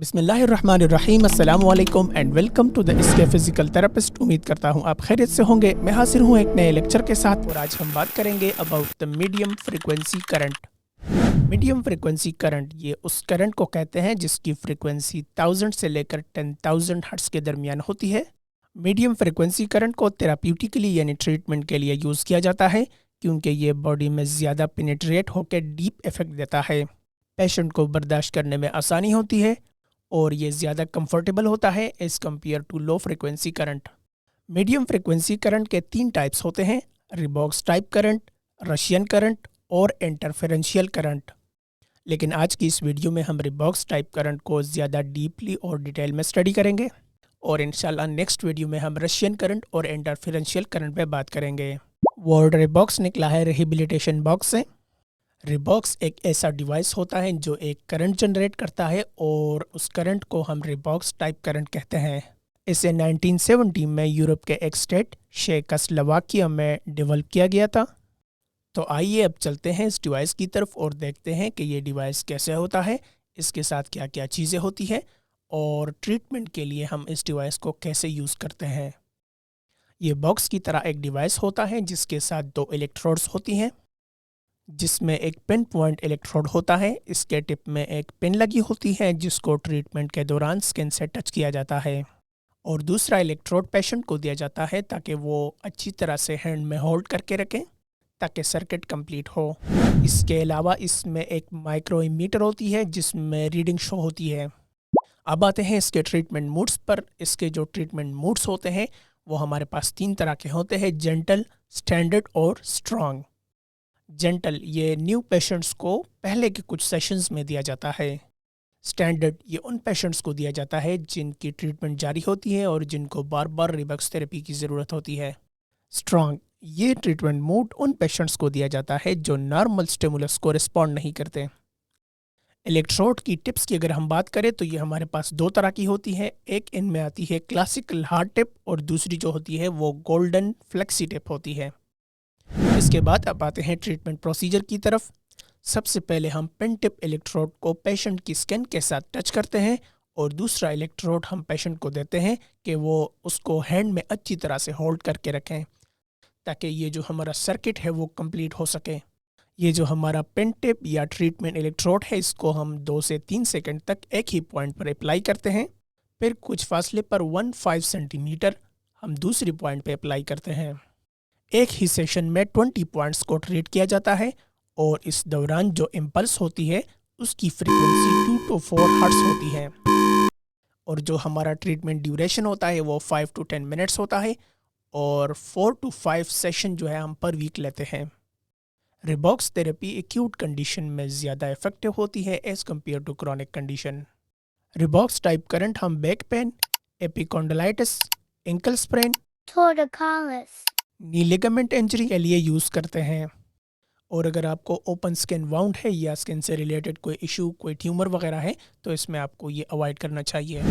बिस्मिल्लाहिर्रहमानिर्रहीम अस्सलाम वालेकुम एंड वेलकम टू द इसके फिजिकल थेरेपिस्ट। उम्मीद करता हूँ आप खैरियत से होंगे। मैं हाजिर हूँ एक नए लेक्चर के साथ और आज हम बात करेंगे about the medium frequency current. Medium frequency current ये उस करंट को कहते हैं जिसकी फ्रीक्वेंसी 1000 से लेकर 10,000 हर्ट्ज के दरमियान होती है। मीडियम फ्रीक्वेंसी करंट को थेराप्यूटिकली यानी ट्रीटमेंट के लिए यूज़ किया जाता है क्योंकि ये बॉडी में ज़्यादा पेनिट्रेट होकर डीप इफेक्ट देता है। पेशेंट को बर्दाश्त करने में आसानी होती है और ये ज़्यादा कंफर्टेबल होता है as compare to low frequency current. Medium frequency current के 3 टाइप्स होते हैं, Rebox type current, Russian current और इंटरफेरेंशियल करंट। लेकिन आज की इस वीडियो में हम रिबॉक्स टाइप करंट को ज़्यादा डीपली और डिटेल में स्टडी करेंगे और इंशाल्लाह नेक्स्ट वीडियो में हम रशियन करंट और इंटरफेरेंशियल करंट पे बात करेंगे। वर्ड रिबॉक्स निकला है रिहेबिलिटेशन बॉक्स से। रिबॉक्स एक ऐसा डिवाइस होता है जो एक करंट जनरेट करता है और उस करंट को हम रिबॉक्स टाइप करंट कहते हैं। इसे 1970 में यूरोप के एक स्टेट चेकोस्लोवाकिया में डेवलप किया गया था। तो आइए अब चलते हैं इस डिवाइस की तरफ और देखते हैं कि ये डिवाइस कैसे होता है, इसके साथ क्या क्या चीज़ें होती है और ट्रीटमेंट के लिए हम इस डिवाइस को कैसे यूज़ करते हैं। ये बॉक्स की तरह एक डिवाइस होता है जिसके साथ 2 इलेक्ट्रोड्स होती हैं, जिसमें एक पिन पॉइंट इलेक्ट्रोड होता है। इसके टिप में एक पिन लगी होती है जिसको ट्रीटमेंट के दौरान स्किन से टच किया जाता है और दूसरा इलेक्ट्रोड पेशेंट को दिया जाता है ताकि वो अच्छी तरह से हैंड में होल्ड करके रखें ताकि सर्किट कंप्लीट हो। इसके अलावा इसमें एक माइक्रो इमीटर होती है जिसमें रीडिंग शो होती है। अब आते हैं इसके ट्रीटमेंट मूड्स पर। इसके जो ट्रीटमेंट मूड्स होते हैं वो हमारे पास 3 तरह के होते हैं, जेंटल, स्टैंडर्ड और स्ट्रॉन्ग। जेंटल ये न्यू पेशेंट्स को पहले के कुछ सेशंस में दिया जाता है। स्टैंडर्ड ये उन पेशेंट्स को दिया जाता है जिनकी ट्रीटमेंट जारी होती है और जिनको बार बार रिबॉक्स थेरेपी की ज़रूरत होती है। स्ट्रॉन्ग ये ट्रीटमेंट मोड उन पेशेंट्स को दिया जाता है जो नॉर्मल स्टिमुलस को रिस्पॉन्ड नहीं करते। इलेक्ट्रोड की टिप्स की अगर हम बात करें तो ये हमारे पास 2 तरह की होती है। एक इनमें आती है क्लासिकल हार्ड टिप और दूसरी जो होती है वो गोल्डन फ्लेक्सी टिप होती है। इसके बाद अब आते हैं ट्रीटमेंट प्रोसीजर की तरफ। सबसे पहले हम पिन टिप इलेक्ट्रोड को पेशेंट की स्किन के साथ टच करते हैं और दूसरा इलेक्ट्रोड हम पेशेंट को देते हैं कि वो उसको हैंड में अच्छी तरह से होल्ड करके रखें ताकि ये जो हमारा सर्किट है वो कंप्लीट हो सके। ये जो हमारा पिन टिप या ट्रीटमेंट इलेक्ट्रोड है इसको हम 2 से 3 सेकंड तक एक ही पॉइंट पर अप्लाई करते हैं, फिर कुछ फासले पर 1.5 सेंटीमीटर हम दूसरी पॉइंट पर अप्लाई करते हैं। एक ही सेशन में 20 पॉइंट्स को ट्रीट किया जाता है और इस दौरान जो इम्पल्स होती है उसकी फ्रीक्वेंसी 2 to 4 हर्ट्ज होती है और जो हमारा ट्रीटमेंट ड्यूरेशन होता है वो 5 to 10 मिनट्स होता है और 4 to 5 सेशन जो है हम पर वीक लेते हैं। रिबॉक्स थेरेपी एक्यूट कंडीशन में ज़्यादा इफेक्टिव होती है as compare to chronic condition. Rebox type current हम back pain, epicondylitis, ankle sprain, torticollis, knee ligament injury के लिए यूज़ करते हैं। और अगर आपको ओपन स्किन वाउंड है या स्किन से रिलेटेड कोई इशू, कोई ट्यूमर वगैरह है तो इसमें आपको ये अवॉइड करना चाहिए।